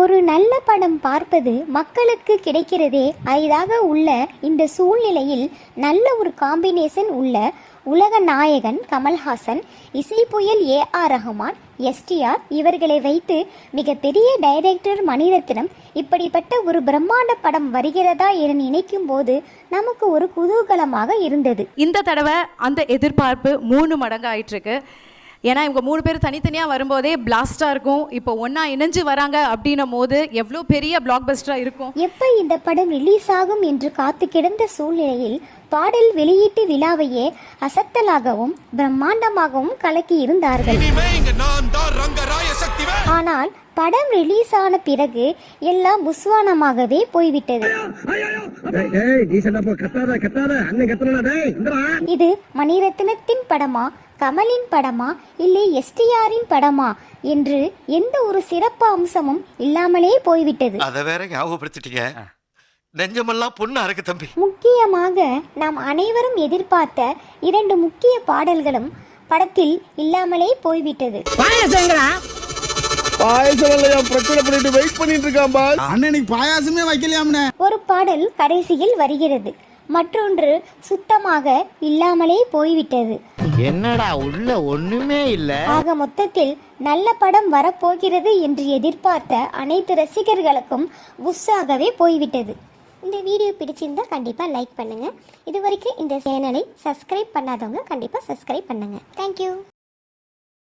ஒரு நல்ல படம் பார்ப்பது மக்களுக்கு கிடைக்கிறதே அரிதாக உள்ள இந்த சூழ்நிலையில் நல்ல ஒரு காம்பினேஷன் உள்ள உலக நாயகன் கமல்ஹாசன், இசைப்புயல் AR ரஹ்மான், STR இவர்களை வைத்து மிகப்பெரிய டைரக்டர் மணிரத்னம் இப்படிப்பட்ட ஒரு பிரம்மாண்ட படம் வருகிறதா என நினைக்கும் போது நமக்கு ஒரு குதூகலமாக இருந்தது. இந்த தடவை அந்த எதிர்பார்ப்பு 3 மடங்கு ஆயிட்டிருக்கு. ஏன்னா இவங்க 3 பேர் தனித்தனியாக வரும்போதே பிளாஸ்டாக இருக்கும். இப்போ ஒன்றா இணைஞ்சு வராங்க அப்படின்னும் போது எவ்வளோ பெரிய பிளாக் பஸ்டராக இருக்கும். எப்போ இந்த படம் ரிலீஸ் ஆகும் என்று காத்து கிடந்த சூழ்நிலையில் பாடல் வெளியீட்டு விழாவையே அசத்தலாகவும் பிரம்மாண்டமாகவும் கலக்கி இருந்தார்கள். ஆனால் படம் ரிலீஸ் ஆன பிறகு எல்லாம் புஸ்வானமாகவே போய்விட்டது. இது மணிரத்னத்தின் படமா, கமலின் படமா, இல்லை STRின் படமா என்று எந்த ஒரு சிறப்பு அம்சமும் இல்லாமலே போய்விட்டது. அத வேற ஞாபகப்படுத்திட்டீங்க. நெஞ்சமெல்லாம் பொண்ணா இருக்கு தம்பி. முக்கியமாக நாம் அனைவரும் எதிர்பார்த்த 2 முக்கிய பாடல்களும் படத்தில் இல்லாமலே போய்விட்டது. ஒரு பாடல் கடைசியில் வருகிறது, மற்றொன்று சுத்தமாக இல்லாமலே போய்விட்டது. என்னடா உள்ள ஒண்ணுமே இல்ல. ஆக மொத்தத்தில் நல்ல படம் வரப்போகிறது என்று எதிர்பார்த்த அனைத்து ரசிகர்களுக்கும் புஷ்ஷாகவே போய்விட்டது. இந்த வீடியோ பிடிச்சிருந்தா கண்டிப்பாக லைக் பண்ணுங்கள். இது வரைக்கும் இந்த சேனலை சப்ஸ்கிரைப் பண்ணாதவங்க கண்டிப்பாக சப்ஸ்கிரைப் பண்ணுங்கள். தேங்க்யூ.